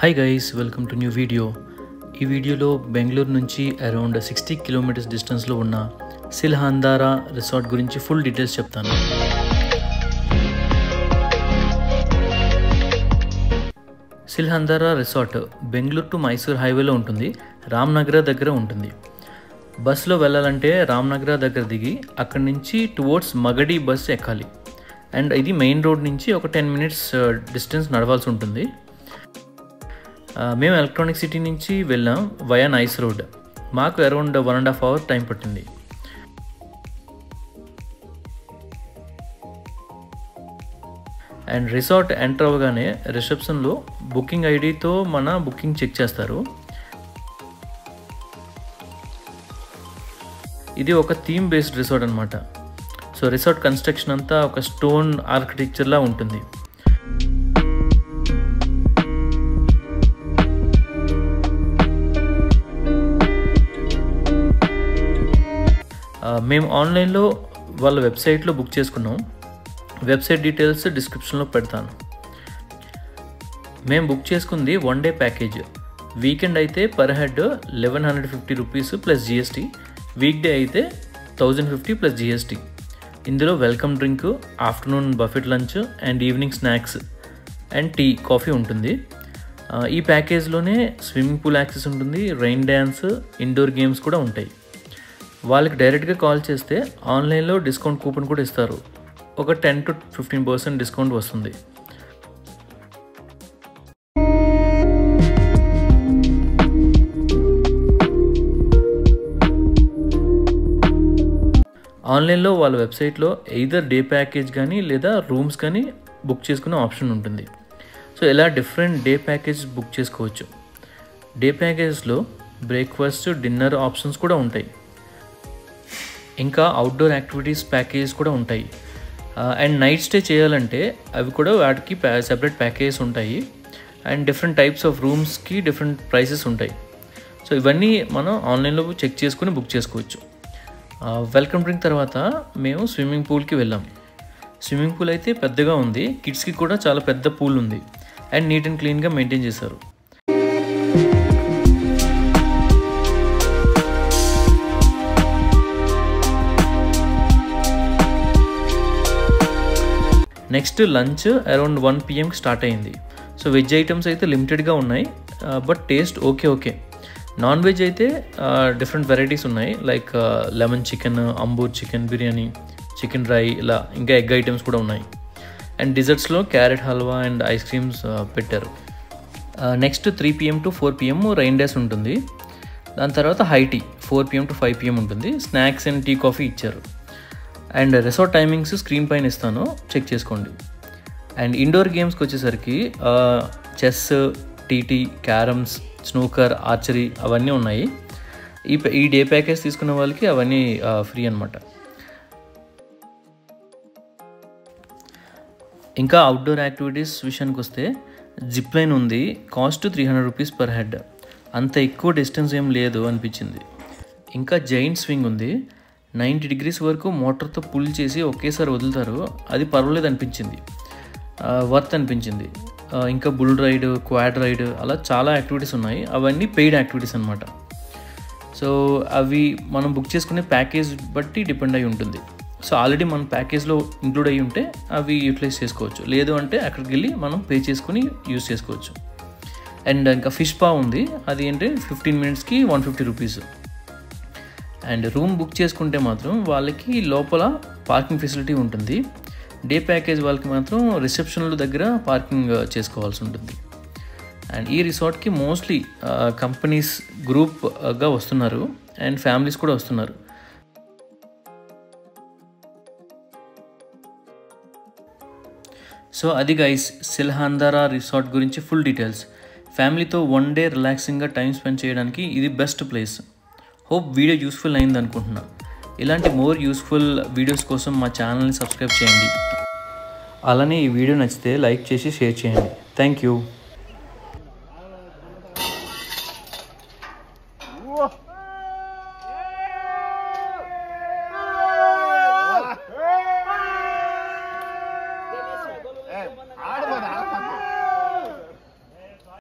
Hi guys, welcome to new video. ఈ వీడియోలో బెంగళూరు నుంచి అరౌండ్ 60 కిలోమీటర్స్ డిస్టెన్స్లో ఉన్న సిల్హాందారా రిసార్ట్ గురించి ఫుల్ డీటెయిల్స్ చెప్తాను. సిల్హాందారా రిసార్ట్ బెంగళూరు టు మైసూర్ హైవేలో ఉంటుంది. రామ్నగర దగ్గర ఉంటుంది. బస్సులో వెళ్ళాలంటే రామ్నగర దగ్గర దిగి అక్కడి నుంచి టువర్డ్స్ మగడి బస్ ఎక్కాలి. అండ్ ఇది మెయిన్ రోడ్ నుంచి ఒక 10 మినిట్స్ డిస్టెన్స్ నడవాల్సి ఉంటుంది. మేము ఎలక్ట్రానిక్ సిటీ నుంచి వెళ్ళాం వయా నైస్ రోడ్. మాకు అరౌండ్ 1.5 hours టైం పట్టింది. అండ్ రిసార్ట్ ఎంటర్ అవ్వగానే రిసెప్షన్లో బుకింగ్ ఐడితో మన బుకింగ్ చెక్ చేస్తారు. ఇది ఒక థీమ్ బేస్డ్ రిసార్ట్ అనమాట. సో రిసార్ట్ కన్స్ట్రక్షన్ అంతా ఒక స్టోన్ ఆర్కిటెక్చర్లా ఉంటుంది. మేము ఆన్లైన్లో వాళ్ళ వెబ్సైట్లో బుక్ చేసుకున్నాం. వెబ్సైట్ డీటెయిల్స్ డిస్క్రిప్షన్లో పెడతాను. మేము బుక్ చేసుకుంది 1 day ప్యాకేజ్. వీకెండ్ అయితే per head 1150 rupees plus GST. Week day అయితే 1050 ప్లస్ జిఎస్టీ. ఇందులో welcome drink, afternoon buffet lunch and evening snacks and tea, coffee ఉంటుంది. ఈ ప్యాకేజ్లోనే స్విమ్మింగ్ పూల్ యాక్సెస్ ఉంటుంది, రెయిన్ డ్యాన్స్, ఇండోర్ గేమ్స్ కూడా ఉంటాయి. వాళ్ళకి డైరెక్ట్గా కాల్ చేస్తే ఆన్లైన్లో డిస్కౌంట్ కూపన్ కూడా ఇస్తారు. ఒక 10 to 15% డిస్కౌంట్ వస్తుంది. ఆన్లైన్లో వాళ్ళ వెబ్సైట్లో ఎయిదర్ డే ప్యాకేజ్ కానీ లేదా రూమ్స్ కానీ బుక్ చేసుకునే ఆప్షన్ ఉంటుంది. సో ఇలా డిఫరెంట్ డే ప్యాకేజ్ బుక్ చేసుకోవచ్చు. డే ప్యాకేజ్లో బ్రేక్ఫాస్ట్, డిన్నర్ ఆప్షన్స్ కూడా ఉంటాయి. ఇంకా అవుట్డోర్ యాక్టివిటీస్ ప్యాకేజ్ కూడా ఉంటాయి. అండ్ నైట్ స్టే చేయాలంటే అవి కూడా వాటికి సెపరేట్ ప్యాకేజెస్ ఉంటాయి. అండ్ డిఫరెంట్ టైప్స్ ఆఫ్ రూమ్స్కి డిఫరెంట్ ప్రైసెస్ ఉంటాయి. సో ఇవన్నీ మనం ఆన్లైన్లో చెక్ చేసుకుని బుక్ చేసుకోవచ్చు. వెల్కమ్ డ్రింక్ తర్వాత మేము స్విమ్మింగ్ పూల్కి వెళ్ళాం. స్విమ్మింగ్ పూల్ అయితే పెద్దగా ఉంది. కిడ్స్కి కూడా చాలా పెద్ద పూల్ ఉంది. అండ్ నీట్ అండ్ క్లీన్గా మెయింటైన్ చేశారు. Next lunch around 1 PM start అయింది. సో వెజ్ ఐటమ్స్ అయితే లిమిటెడ్గా ఉన్నాయి, but taste okay. Non veg అయితే డిఫరెంట్ వెరైటీస్ ఉన్నాయి. Like lemon chicken, Ambur chicken biryani, chicken dry, ఇలా ఇంకా ఎగ్ ఐటమ్స్ కూడా ఉన్నాయి. అండ్ డిజర్ట్స్లో carrot halwa and ice creams పెట్టారు. Next 3 PM to 4 PM rain dance ఉంటుంది. దాని తర్వాత high tea 4 PM to 5 PM ఉంటుంది. స్నాక్స్ అండ్ టీ, కాఫీ ఇచ్చారు. అండ్ రిసార్ట్ టైమింగ్స్ స్క్రీన్ పైన ఇస్తాను, చెక్ చేసుకోండి. అండ్ ఇండోర్ గేమ్స్కి వచ్చేసరికి chess, TT, carroms, snooker, archery అవన్నీ ఉన్నాయి. ఈ డే ప్యాకేజ్ తీసుకున్న వాళ్ళకి అవన్నీ ఫ్రీ అనమాట. ఇంకా అవుట్డోర్ యాక్టివిటీస్ విషయానికి వస్తే జిప్ లైన్ ఉంది. Cost 300 rupees per head. అంత ఎక్కువ డిస్టెన్స్ ఏం లేదు అనిపించింది. ఇంకా జైంట్ స్వింగ్ ఉంది. 90 degrees వరకు మోటార్తో పుల్ చేసి ఒకేసారి వదులుతారు. అది పర్వాలేదు అనిపించింది, వర్త్ అనిపించింది. ఇంకా బుల్ రైడ్, క్వాడ్ రైడ్, అలా చాలా యాక్టివిటీస్ ఉన్నాయి. అవన్నీ పెయిడ్ యాక్టివిటీస్ అనమాట. సో అవి మనం బుక్ చేసుకునే ప్యాకేజ్ బట్టి డిపెండ్ అయి ఉంటుంది. సో ఆల్రెడీ మన ప్యాకేజ్లో ఇంక్లూడ్ అయ్యి ఉంటే అవి యూటిలైజ్ చేసుకోవచ్చు. లేదు అంటే అక్కడికి వెళ్ళి మనం పే చేసుకుని యూజ్ చేసుకోవచ్చు. అండ్ ఇంకా ఫిష్ పా ఉంది. అది ఏంటంటే 15 minutesకి 150 రూపీస్. అండ్ రూమ్ బుక్ చేసుకుంటే మాత్రం వాళ్ళకి లోపల పార్కింగ్ ఫెసిలిటీ ఉంటుంది. డే ప్యాకేజ్ వాళ్ళకి మాత్రం రిసెప్షన్ల దగ్గర పార్కింగ్ చేసుకోవాల్సి ఉంటుంది. అండ్ ఈ రిసార్ట్కి మోస్ట్లీ కంపెనీస్ గ్రూప్గా వస్తున్నారు అండ్ ఫ్యామిలీస్ కూడా వస్తున్నారు. సో అది గైస్, సిల్హాందారా రిసార్ట్ గురించి ఫుల్ డీటెయిల్స్. ఫ్యామిలీతో 1 day రిలాక్సింగ్గా టైం స్పెండ్ చేయడానికి ఇది best place. Hope video useful అయింది అనుకుంటున్నా. ఇలాంటి మోర్ యూస్ఫుల్ వీడియోస్ కోసం మా ఛానల్ని సబ్స్క్రైబ్ చేయండి. అలానే ఈ వీడియో నచ్చితే లైక్ చేసి షేర్ చేయండి. Thank you.